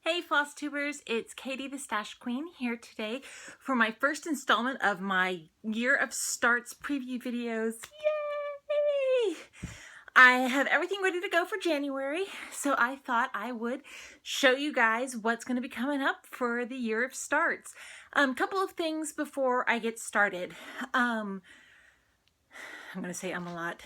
Hey Flosstubers, it's Katie the Stash Queen here today for my first installment of my Year of Starts preview videos. Yay! I have everything ready to go for January, so I thought I would show you guys what's going to be coming up for the Year of Starts. Couple of things before I get started. I'm going to say a lot.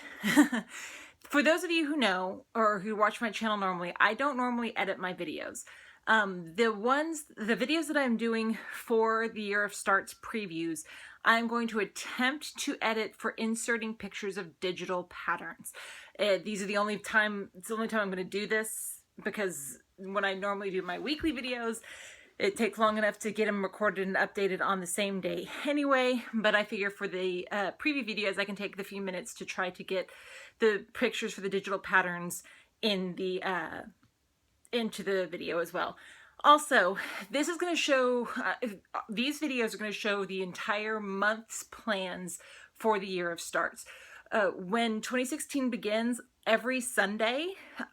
For those of you who know or who watch my channel normally, I don't normally edit my videos. The videos that I'm doing for the Year of Starts previews, I'm going to attempt to edit for inserting pictures of digital patterns. It's the only time I'm going to do this, because when I normally do my weekly videos, it takes long enough to get them recorded and updated on the same day anyway, but I figure for the preview videos, I can take the few minutes to try to get the pictures for the digital patterns in the into the video as well. Also, this is going to show, these videos are going to show the entire month's plans for the Year of Starts. When 2016 begins, every Sunday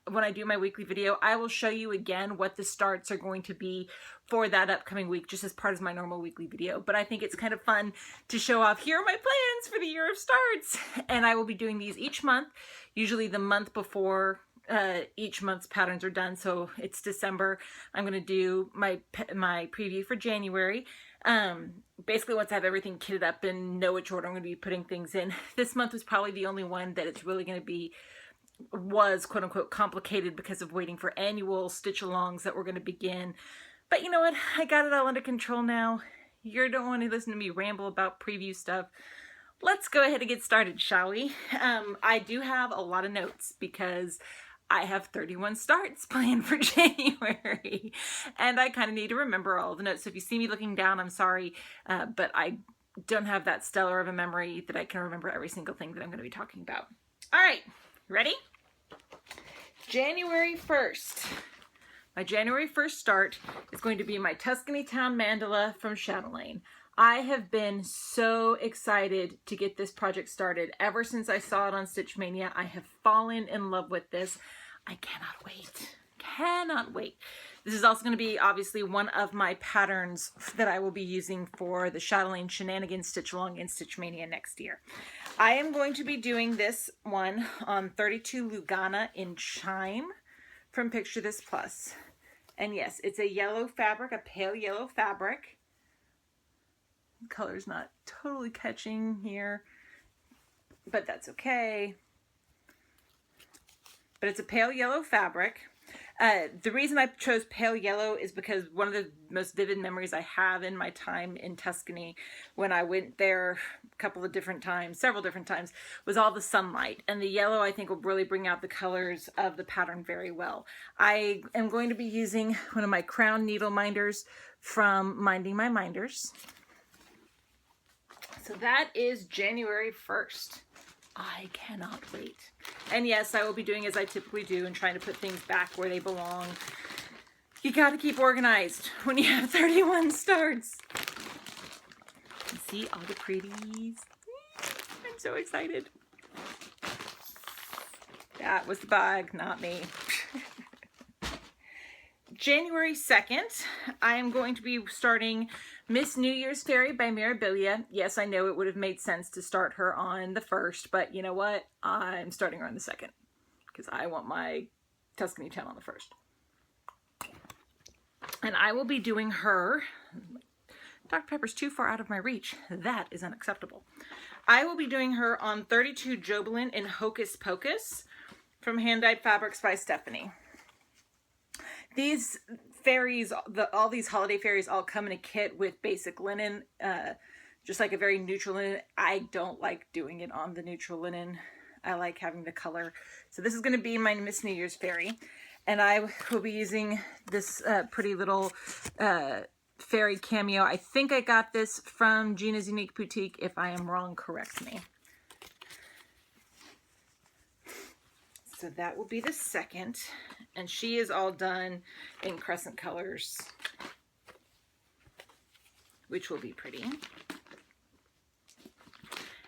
when I do my weekly video, I will show you again what the starts are going to be for that upcoming week, just as part of my normal weekly video. But I think it's kind of fun to show off, here are my plans for the Year of Starts. And I will be doing these each month, usually the month before each month's patterns are done. So it's December. I'm going to do my preview for January. Basically, once I have everything kitted up and know which order I'm going to be putting things in. This month was probably the only one that it's really going to be, was quote unquote complicated because of waiting for annual stitch alongs that were going to begin. But you know what? I got it all under control now. You don't want to listen to me ramble about preview stuff. Let's go ahead and get started, shall we? I do have a lot of notes because I have 31 starts planned for January, and I kind of need to remember all the notes. So if you see me looking down, I'm sorry, but I don't have that stellar of a memory that I can remember every single thing that I'm going to be talking about. All right, ready? January 1st. My January 1st start is going to be my Tuscany Town mandala from Chatelaine. I have been so excited to get this project started. Ever since I saw it on Stitch Mania, I have fallen in love with this. I cannot wait. Cannot wait. This is also going to be obviously one of my patterns that I will be using for the Chatelaine Shenanigans Stitch Along in Stitch Mania next year. I am going to be doing this one on 32 Lugana in Chime from Picture This Plus. And yes, it's a yellow fabric, a pale yellow fabric. Color's not totally catching here, but that's okay. But it's a pale yellow fabric. The reason I chose pale yellow is because one of the most vivid memories I have in my time in Tuscany, when I went there several different times, was all the sunlight. And the yellow, I think, will really bring out the colors of the pattern very well. I am going to be using one of my crown needle minders from Minding My Minders. So that is January 1st. I cannot wait. And yes, I will be doing as I typically do and trying to put things back where they belong. You gotta keep organized when you have 31 starts. See all the pretties. I'm so excited. That was the bag, not me. January 2nd, I am going to be starting Miss New Year's Fairy by Mirabilia. Yes, I know it would have made sense to start her on the 1st, but you know what? I'm starting her on the 2nd because I want my Tuscany Town on the 1st. And I will be doing her... Dr. Pepper's too far out of my reach. That is unacceptable. I will be doing her on 32 Jovelyn in Hocus Pocus from Hand Dyed Fabrics by Stephanie. These fairies, all these holiday fairies all come in a kit with basic linen, just like a very neutral linen. I don't like doing it on the neutral linen. I like having the color. So this is going to be my Miss New Year's Fairy. And I will be using this pretty little fairy cameo. I think I got this from Gina's Unique Boutique. If I am wrong, correct me. So that will be the 2nd. And she is all done in crescent colors, which will be pretty.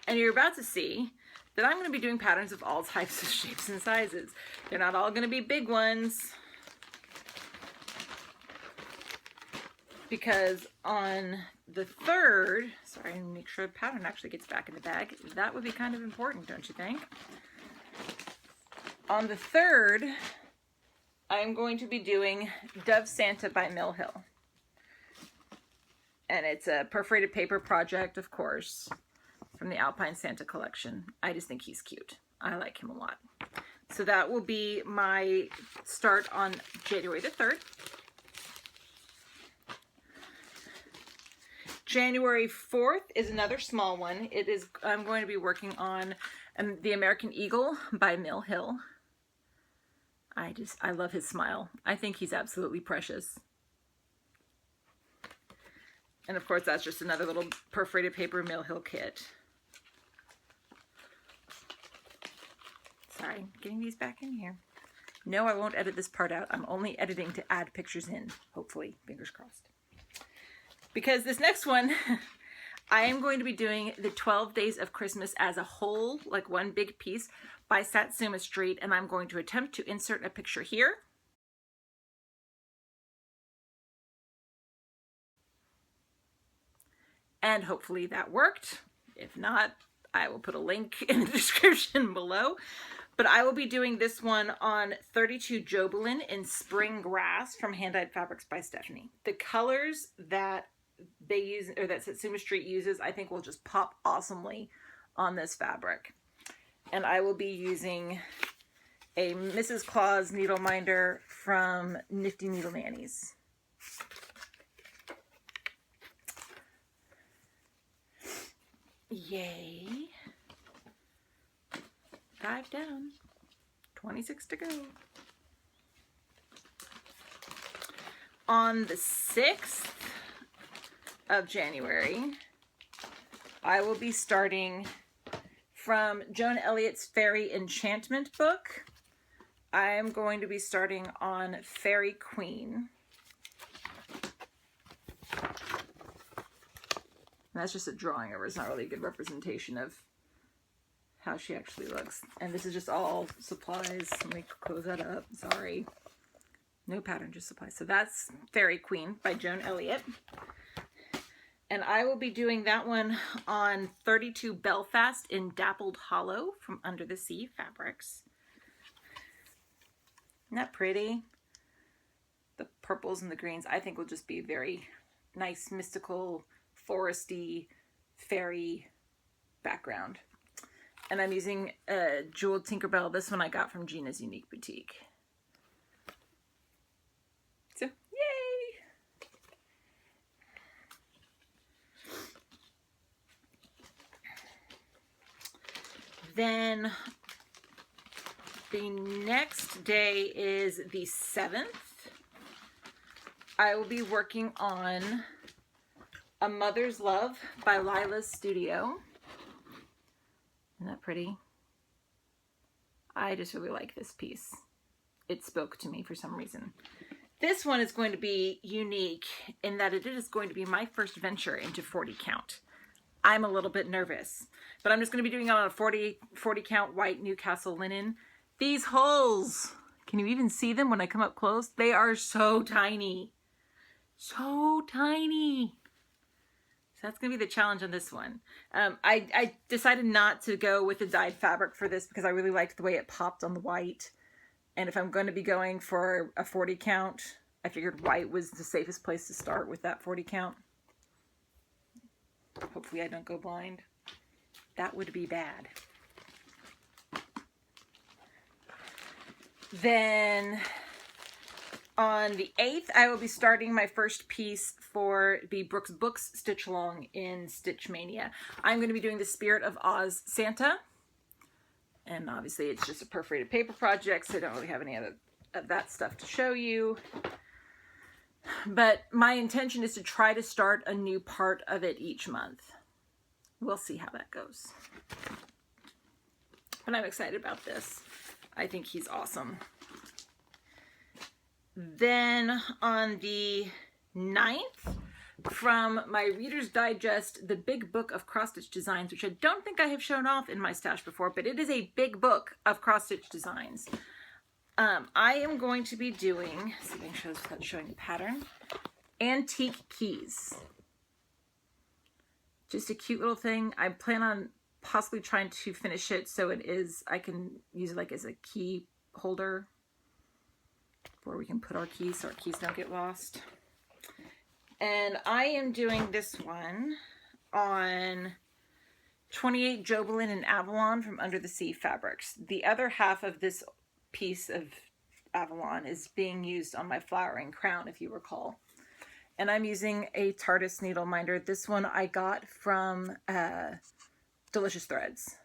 And you're about to see that I'm going to be doing patterns of all types of shapes and sizes. They're not all going to be big ones. because on the 3rd, sorry, make sure the pattern actually gets back in the bag. That would be kind of important, don't you think? On the 3rd, I'm going to be doing Dove Santa by Mill Hill. And it's a perforated paper project, of course, from the Alpine Santa collection. I just think he's cute. I like him a lot. So that will be my start on January the 3rd. January 4th is another small one. I'm going to be working on The American Eagle by Mill Hill. I love his smile. I think he's absolutely precious. And of course, that's just another little perforated paper Mill Hill kit. Sorry, getting these back in here. No, I won't edit this part out. I'm only editing to add pictures in, hopefully, fingers crossed. Because this next one, I am going to be doing the 12 Days of Christmas as a whole, like one big piece, by Satsuma Street, and I'm going to attempt to insert a picture here. And hopefully that worked. If not, I will put a link in the description below. But I will be doing this one on 32 Jovelyn in Spring Grass from Hand Dyed Fabrics by Stephanie. The colors that they use, or that Satsuma Street uses, I think will just pop awesomely on this fabric. And I will be using a Mrs. Claus needle minder from Nifty Needle Nannies. Yay. 5 down, 26 to go. On the 6th of January, I will be starting from Joan Elliott's Fairy Enchantment book. I am going to be starting on Fairy Queen. And that's just a drawing of her. It's not really a good representation of how she actually looks. And this is just all supplies. Let me close that up. Sorry. No pattern, just supplies. So that's Fairy Queen by Joan Elliott. And I will be doing that one on 32 Belfast in Dappled Hollow from Under the Sea Fabrics. Isn't that pretty? The purples and the greens, I think, will just be very nice, mystical, foresty, fairy background. And I'm using Jeweled Tinkerbell. This one I got from Gina's Unique Boutique. So, yay! Then the next day is the 7th. I will be working on A Mother's Love by Lila's Studio. Isn't that pretty? I just really like this piece. It spoke to me for some reason. This one is going to be unique in that it is going to be my first venture into 40 count. I'm a little bit nervous, but I'm just going to be doing it on a 40 count white Newcastle linen. These holes, can you even see them when I come up close? They are so tiny. So tiny. So that's going to be the challenge on this one. I decided not to go with the dyed fabric for this because I really liked the way it popped on the white. And if I'm going to be going for a 40 count, I figured white was the safest place to start with that 40 count. Hopefully I don't go blind. That would be bad. Then on the 8th, I will be starting my first piece for the Brooks Books Stitch Along in Stitch Mania. I'm going to be doing the Spirit of Oz Santa. And obviously it's just a perforated paper project, so I don't really have any of that stuff to show you. But my intention is to try to start a new part of it each month. We'll see how that goes. But I'm excited about this. I think he's awesome. Then on the 9th, from my Reader's Digest, The Big Book of Cross-Stitch Designs, which I don't think I have shown off in my stash before, but it is a big book of cross-stitch designs. I am going to be doing, let's see if I can show this without showing the pattern. antique keys. Just a cute little thing. I plan on possibly trying to finish it so it is, I can use it like as a key holder where we can put our keys so our keys don't get lost. And I am doing this one on 28 Jovelyn and Avalon from Under the Sea fabrics. The other half of this piece of Avalon is being used on my flowering crown, if you recall. And I'm using a TARDIS needle minder. This one I got from Delicious Threads,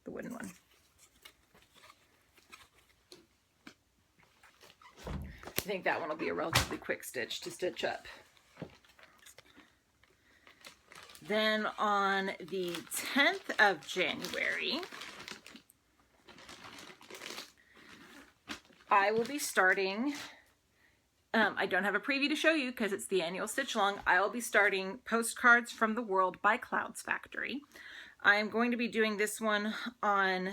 the wooden one. I think that one will be a relatively quick stitch to stitch up. Then on the 10th of January, I will be starting, I don't have a preview to show you because it's the annual stitch along. I will be starting Postcards from the World by Clouds Factory. I am going to be doing this one on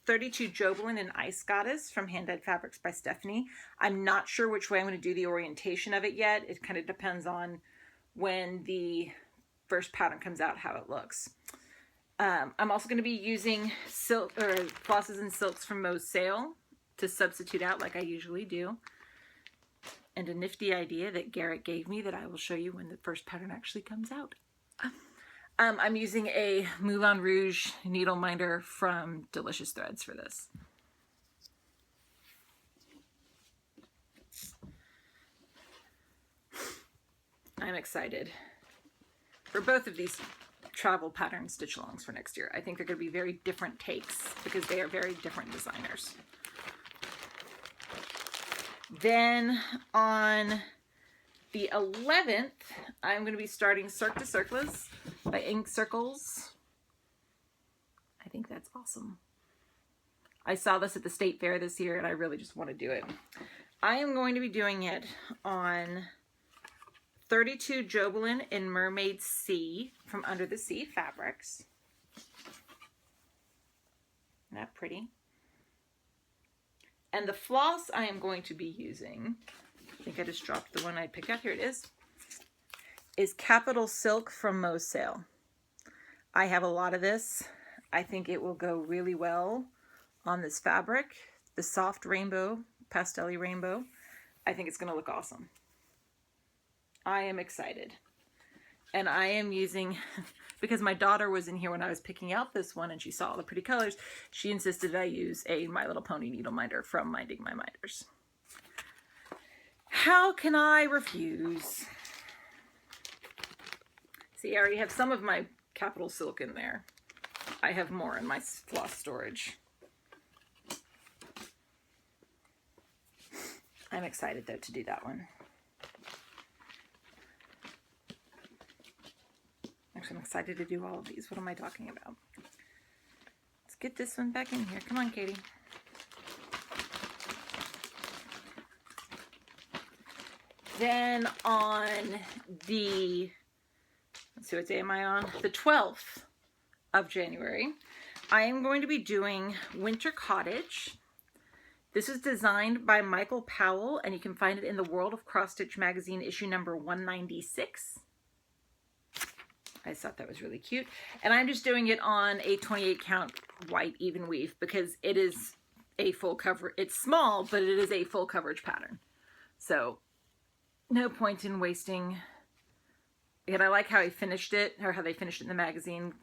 32 Jovelyn and Ice Goddess from Hand Dyed Fabrics by Stephanie. I'm not sure which way I'm going to do the orientation of it yet. It kind of depends on when the first pattern comes out, how it looks. I'm also going to be using silk or flosses and silks from Mo's Sale to substitute out like I usually do. And a nifty idea that Garrett gave me that I will show you when the first pattern actually comes out. I'm using a Moulin Rouge needle minder from Delicious Threads for this. I'm excited for both of these travel pattern stitch alongs for next year. I think they're going to be very different takes because they are very different designers. Then on the 11th, I'm going to be starting Cirque de Circles by Ink Circles. I think that's awesome. I saw this at the State Fair this year and I really just want to do it. I am going to be doing it on 32 Jovelyn in Mermaid Sea from Under the Sea fabrics. Isn't that pretty? And the floss I am going to be using, I think I just dropped the one I picked out. Here it is Capital Silk from Mo's Sale. I have a lot of this. I think it will go really well on this fabric. The soft rainbow, pastel-y rainbow. I think it's going to look awesome. I am excited. And I am using, because my daughter was in here when I was picking out this one and she saw all the pretty colors, she insisted I use a My Little Pony needle minder from Minding My Minders. How can I refuse? See, I already have some of my Capital Silk in there. I have more in my floss storage. I'm excited though to do that one. Actually, I'm excited to do all of these. What am I talking about? Let's get this one back in here. Come on, Katie. Then on the, let's see, what day am I on? The 12th of January, I am going to be doing Winter Cottage. This is designed by Michael Powell, and you can find it in the World of Cross Stitch magazine, issue number 196. I thought that was really cute. And I'm just doing it on a 28 count white even weave because it is a full cover. It's small, but it is a full coverage pattern. So no point in wasting. And I like how he finished it, or how they finished it in the magazine.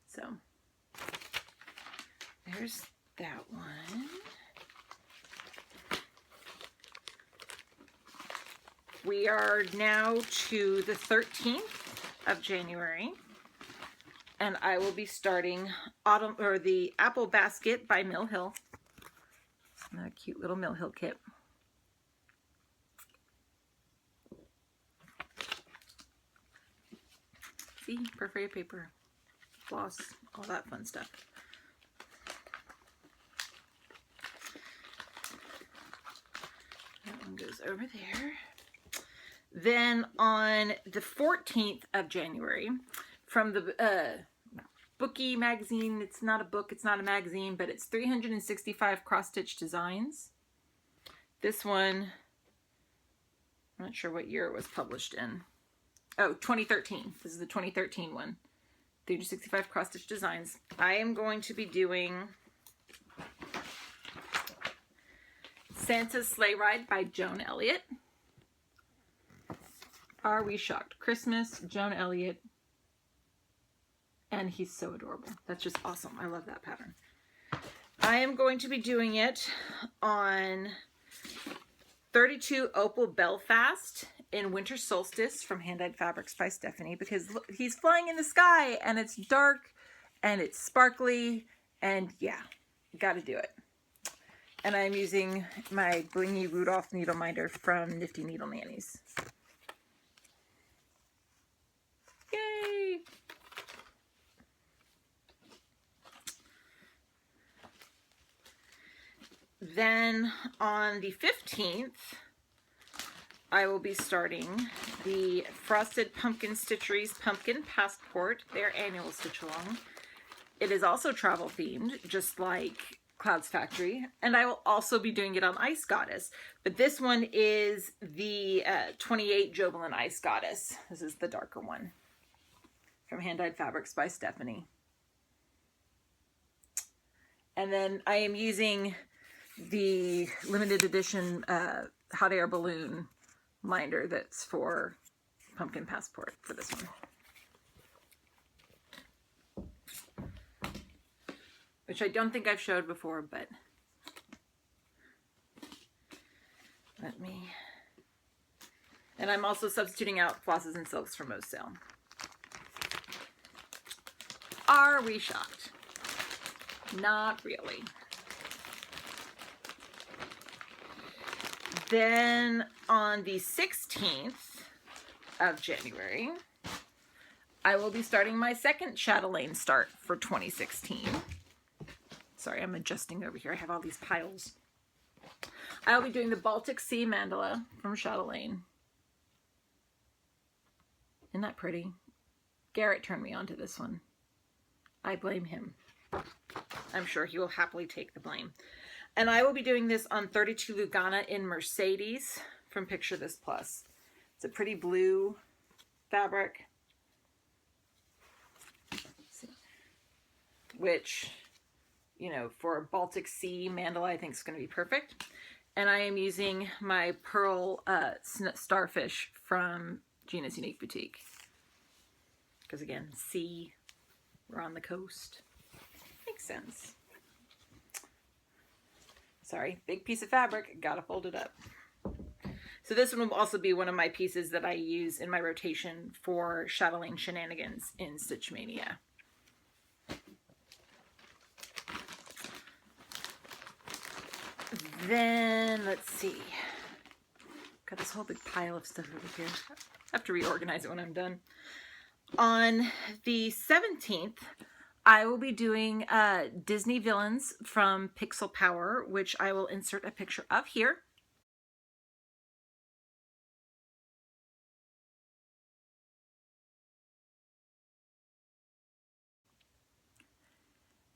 So there's that one. We are now to the 13th of January, and I will be starting the Apple Basket by Mill Hill. A cute little Mill Hill kit. See, perforated paper, floss, all that fun stuff. That one goes over there. Then on the 14th of January, from the Bookie magazine, it's not a book, it's not a magazine, but it's 365 cross-stitch designs. This one I'm not sure what year it was published in. Oh, 2013. This is the 2013 one. 365 cross stitch designs. I am going to be doing Santa's Sleigh Ride by Joan Elliott. Are we shocked? Christmas, Joan Elliott, and he's so adorable. That's just awesome. I love that pattern. I am going to be doing it on 32 Opal Belfast in Winter Solstice from Hand-Dyed Fabrics by Stephanie, because look, he's flying in the sky and it's dark and it's sparkly, and yeah, gotta do it. And I'm using my blingy Rudolph needle minder from Nifty Needle Nannies. Yay! Then on the 15th, I will be starting the Frosted Pumpkin Stitcheries Pumpkin Passport, their annual stitch along. It is also travel themed, just like Clouds Factory, and I will also be doing it on Ice Goddess, but this one is the 28 Jovelyn Ice Goddess. This is the darker one from Hand-Dyed Fabrics by Stephanie. And then I am using the limited edition hot air balloon minder that's for Pumpkin Passport for this one. Which I don't think I've showed before, but let me... And I'm also substituting out flosses and silks from Most Sale. Are we shocked? Not really. Then on the 16th of January, I will be starting my second Chatelaine start for 2016. Sorry, I'm adjusting over here. I have all these piles. I'll be doing the Baltic Sea Mandala from Chatelaine. Isn't that pretty? Garrett turned me on to this one. I blame him. I'm sure he will happily take the blame. And I will be doing this on 32 Lugana in Mercedes from Picture This Plus. It's a pretty blue fabric, which, you know, for a Baltic Sea mandala, I think is going to be perfect. And I am using my Pearl Starfish from Gina's Unique Boutique. Because again, sea, we're on the coast. Makes sense. Sorry, big piece of fabric, gotta fold it up. So this one will also be one of my pieces that I use in my rotation for Chatelaine Shenanigans in Stitch Mania. Then, let's see. Got this whole big pile of stuff over here. I have to reorganize it when I'm done. On the 17th, I will be doing Disney Villains from Pixel Power, which I will insert a picture of here.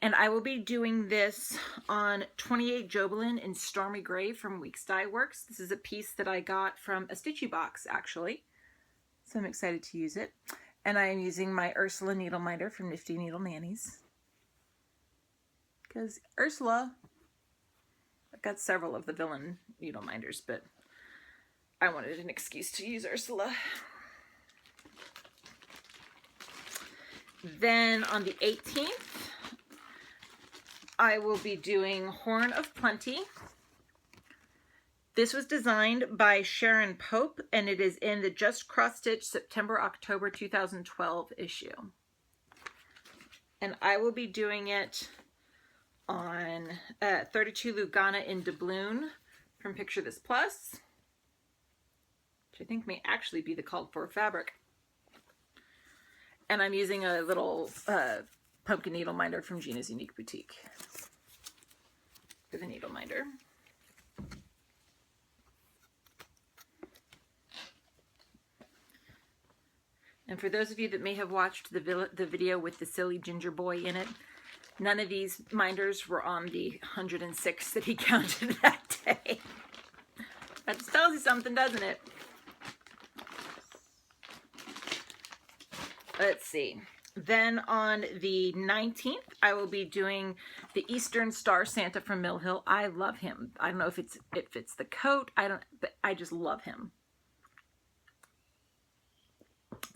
And I will be doing this on 28 Jovelyn in Stormy Gray from Weeks Dye Works. This is a piece that I got from a Stitchy box, actually. So I'm excited to use it. And I am using my Ursula needle minder from Nifty Needle Nannies. Because Ursula, I've got several of the villain needle minders, but I wanted an excuse to use Ursula. Then on the 18th, I will be doing Horn of Plenty. This was designed by Sharon Pope, and it is in the Just Cross Stitch September-October 2012 issue. And I will be doing it on 32 Lugana in Doubloon from Picture This Plus, which I think may actually be the called for fabric. And I'm using a little pumpkin needle minder from Gina's Unique Boutique for the needle minder. And for those of you that may have watched the video with the silly ginger boy in it, none of these minders were on the 106 that he counted that day. That just tells you something, doesn't it? let's see. Then on the 19th, I will be doing the Eastern Star Santa from Mill Hill. I love him. I don't know if it fits the coat. But I just love him.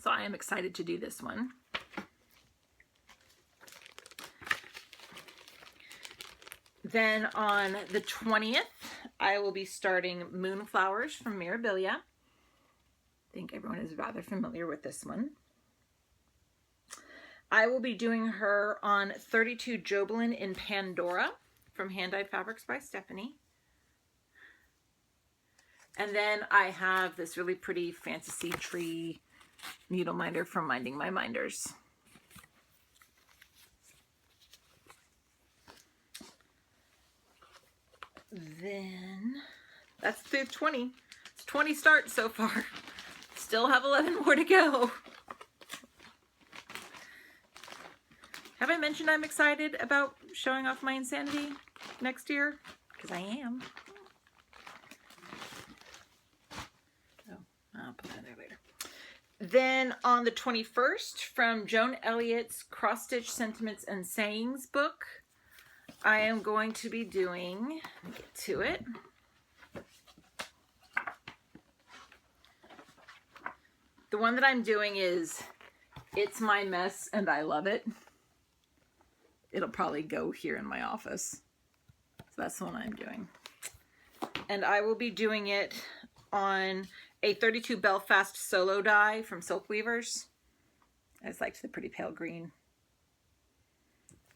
So I am excited to do this one. Then on the 20th, I will be starting Moonflowers from Mirabilia. I think everyone is rather familiar with this one. I will be doing her on 32 Jovelyn in Pandora from Hand Dyed Fabrics by Stephanie. And then I have this really pretty fantasy tree needle minder from Minding My Minders. Then that's through 20. It's 20 starts so far. Still have 11 more to go. Have I mentioned I'm excited about showing off my insanity next year? Because I am. Oh, I'll put that there later. Then on the 21st, from Joan Elliott's Cross Stitch Sentiments and Sayings book, I am going to be doing, let me get to it. The one that I'm doing is It's My Mess and I Love It. It'll probably go here in my office. So that's the one I'm doing. And I will be doing it on a 32 Belfast solo die from Silk Weavers. I just liked the pretty pale green.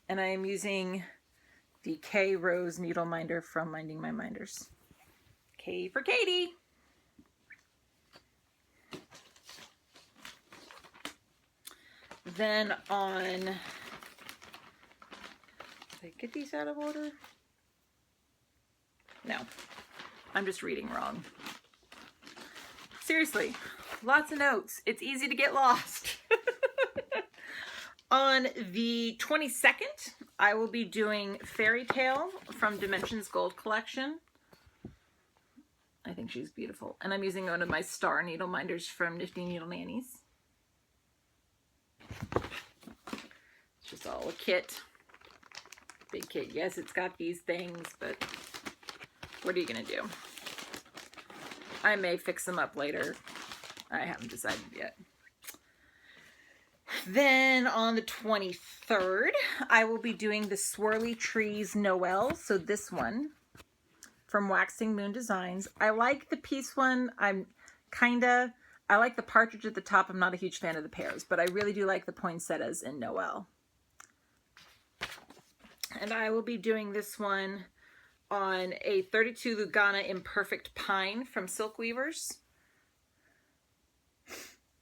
And I am using the K Rose needle minder from Minding My Minders. K for Katie. Then on, did I get these out of order? No, I'm just reading wrong. Seriously, lots of notes. It's easy to get lost. On the 22nd, I will be doing Fairy Tale from Dimensions Gold Collection. I think she's beautiful. And I'm using one of my star needle minders from Nifty Needle Nannies. It's just all a kit. Big kit. Yes, it's got these things, but what are you going to do? I may fix them up later. I haven't decided yet. Then on the 23rd, I will be doing the Swirly Trees Noel. So this one from Waxing Moon Designs. I like the piece one. I like the partridge at the top. I'm not a huge fan of the pears, but I really do like the poinsettias in Noel. And I will be doing this one on a 32 Lugana Imperfect Pine from Silk Weavers.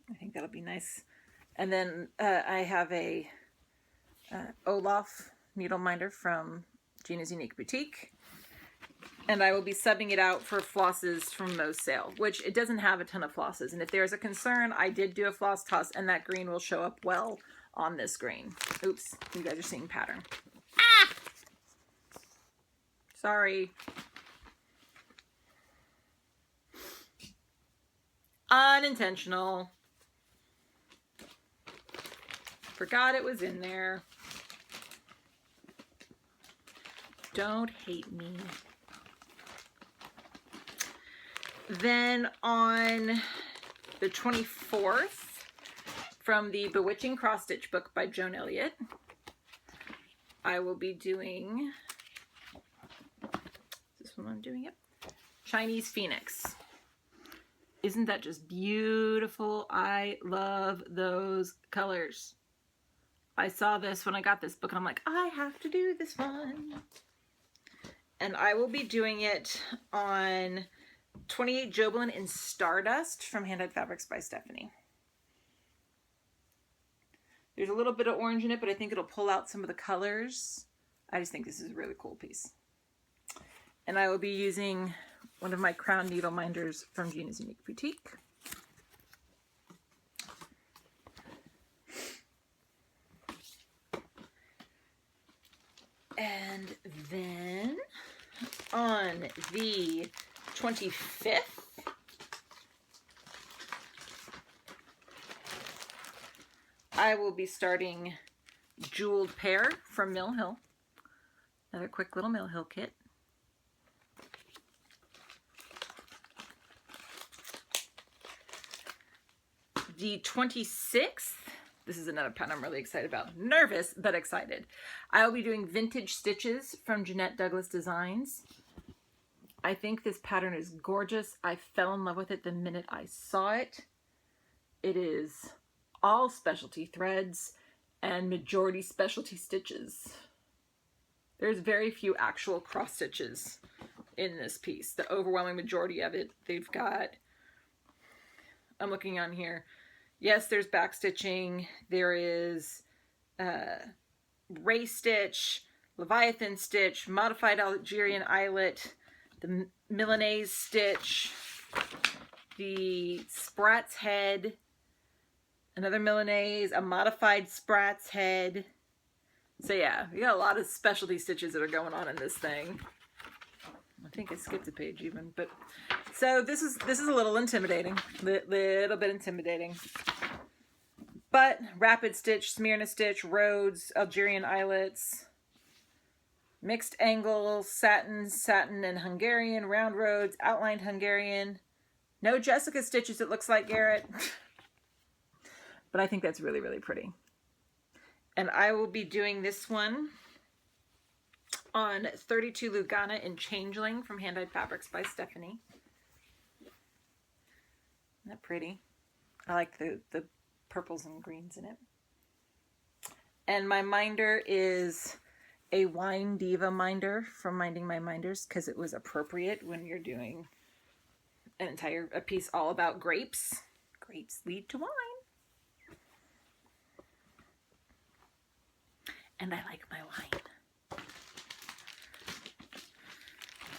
I think that'll be nice. And then I have a Olaf needle minder from Gina's Unique Boutique. And I will be subbing it out for flosses from Mo's sale, which it doesn't have a ton of flosses. And if there's a concern, I did do a floss toss, and that green will show up well on this green. Oops, you guys are seeing pattern. Ah! Sorry. Unintentional. Forgot it was in there. Don't hate me. Then on the 24th, from the Bewitching Cross Stitch book by Joan Elliott, I will be doing, is this one I'm doing? Yep. Chinese Phoenix. Isn't that just beautiful? I love those colors. I saw this when I got this book, and I'm like, I have to do this one. And I will be doing it on 28 Jovelyn in Stardust from Hand Dyed Fabrics by Stephanie. There's a little bit of orange in it, but I think it'll pull out some of the colors. I just think this is a really cool piece. And I will be using one of my crown needle minders from Gina's Unique Boutique. And then on the 25th, I will be starting Jeweled Pear from Mill Hill. Another quick little Mill Hill kit. The 26th, this is another pattern I'm really excited about. Nervous, but excited. I will be doing Vintage Stitches from Jeanette Douglas Designs. I think this pattern is gorgeous. I fell in love with it the minute I saw it. It is all specialty threads and majority specialty stitches. There's very few actual cross stitches in this piece. The overwhelming majority of it, they've got, I'm looking on here. Yes, there's back stitching. There is ray stitch, Leviathan stitch, modified Algerian eyelet, the Milanese stitch, the Sprat's head, another Milanese, a modified Sprat's head. So yeah, we got a lot of specialty stitches that are going on in this thing. I think I skipped a page even, but so this is a little intimidating, little bit intimidating. But rapid stitch, Smyrna stitch, Rhodes, Algerian eyelets, mixed angles, satin and Hungarian, round Rhodes, outlined Hungarian. No Jessica stitches, it looks like, Garrett. But I think that's really, really pretty. And I will be doing this one on 32 Lugana in Changeling from Hand Dyed Fabrics by Stephanie. Isn't that pretty? I like the purples and greens in it. And my minder is a Wine Diva minder from Minding My Minders, because it was appropriate when you're doing a piece all about grapes. Grapes lead to wine. And I like my wine.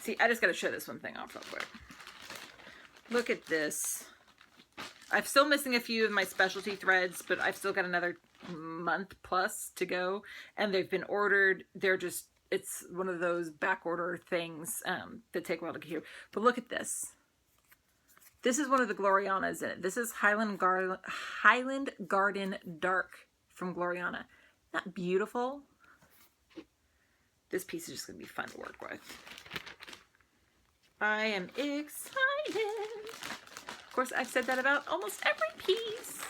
See, I just got to show this one thing off real quick. Look at this. I'm still missing a few of my specialty threads, but I've still got another month plus to go. And they've been ordered. They're just, it's one of those back order things that take a while to get here. But look at this. This is one of the Glorianas in it. This is Highland Garden Dark from Gloriana. Not beautiful. This piece is just going to be fun to work with. I am excited. Of course, I've said that about almost every piece.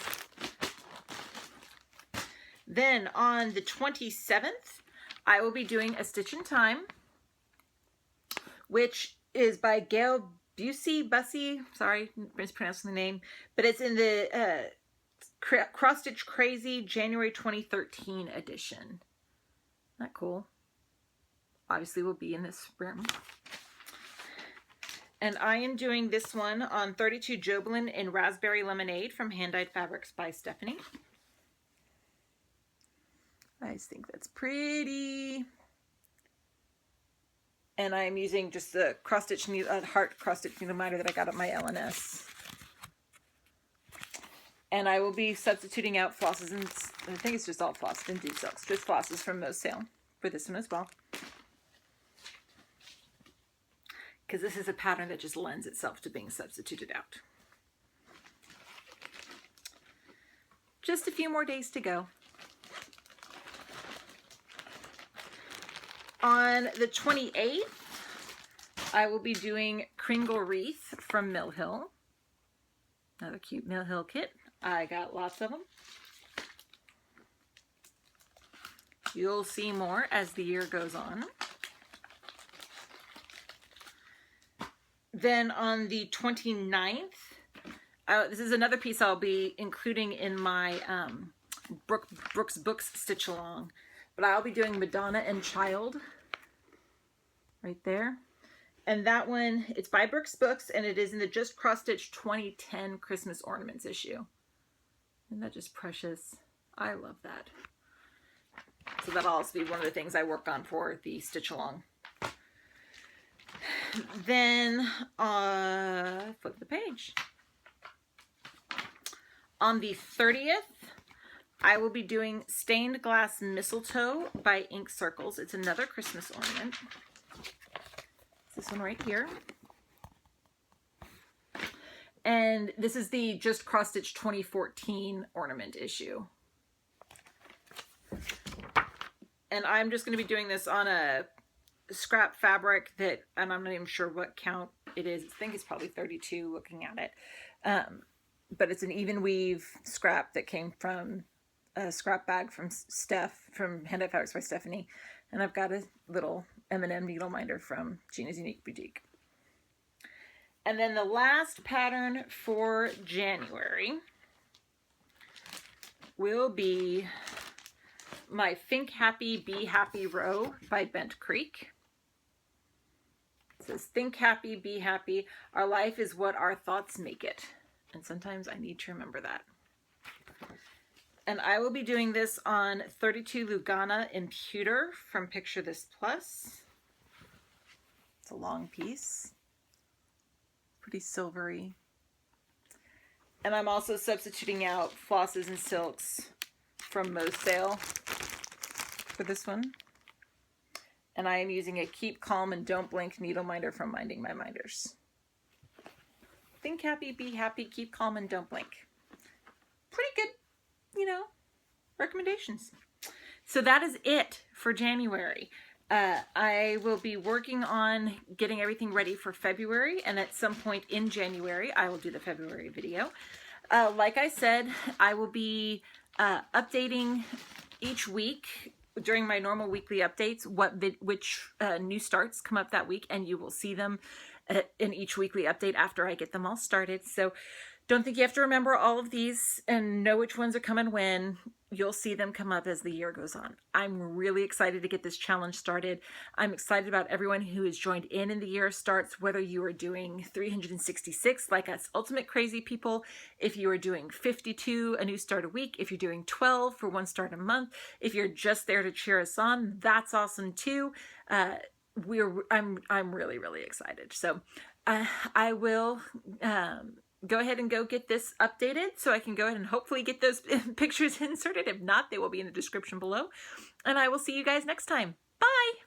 Then on the 27th, I will be doing A Stitch in Time, which is by Gail Bussey. Sorry, mispronouncing the name. But it's in the Cross Stitch Crazy January 2013 edition. Isn't that cool? Obviously will be in this spring. And I am doing this one on 32 Jovelyn in Raspberry Lemonade from Hand Dyed Fabrics by Stephanie. I just think that's pretty. And I'm using just the cross stitch needle, heart cross stitch needle minder that I got at my LNS. And I will be substituting out flosses, and I think it's just all flosses and deep silks, just flosses from Mo's sale for this one as well. Because this is a pattern that just lends itself to being substituted out. Just a few more days to go. On the 28th, I will be doing Kringle Wreath from Mill Hill. Another cute Mill Hill kit. I got lots of them. You'll see more as the year goes on. Then on the 29th, this is another piece I'll be including in my Brooks Books Stitch Along. But I'll be doing Madonna and Child right there. And that one, it's by Brooks Books, and it is in the Just Cross Stitch 2010 Christmas Ornaments issue. Isn't that just precious? I love that. So that'll also be one of the things I work on for the Stitch Along. Then, flip the page. On the 30th, I will be doing Stained Glass Mistletoe by Ink Circles. It's another Christmas ornament. It's this one right here. And this is the Just Cross Stitch 2014 ornament issue. And I'm just going to be doing this on a scrap fabric that, and I'm not even sure what count it is. I think it's probably 32 looking at it. But it's an even weave scrap that came from a scrap bag from from Hand Dyed Fabrics by Stephanie. And I've got a little M&M needle minder from Gina's Unique Boutique. And then the last pattern for January will be my Think Happy, Be Happy row by Bent Creek. It says, think happy, be happy. Our life is what our thoughts make it. And sometimes I need to remember that. And I will be doing this on 32 Lugana in pewter from Picture This Plus. It's a long piece. Pretty silvery. And I'm also substituting out flosses and silks from Mo's Sale for this one. And I am using a Keep Calm and Don't Blink needle minder from Minding My Minders. Think happy, be happy, keep calm, and don't blink. Pretty good, you know, recommendations. So that is it for January. I will be working on getting everything ready for February, and at some point in January, I will do the February video. Like I said, I will be updating each week during my normal weekly updates which new starts come up that week, and you will see them in each weekly update after I get them all started. So don't think you have to remember all of these and know which ones are coming when. You'll see them come up as the year goes on. I'm really excited to get this challenge started. I'm excited about everyone who has joined in the year starts, whether you are doing 366 like us ultimate crazy people, if you are doing 52, a new start a week, if you're doing 12 for one start a month, if you're just there to cheer us on, that's awesome too. I'm really excited. So I will go ahead and go get this updated so I can go ahead and hopefully get those pictures inserted. If not, they will be in the description below. And I will see you guys next time. Bye!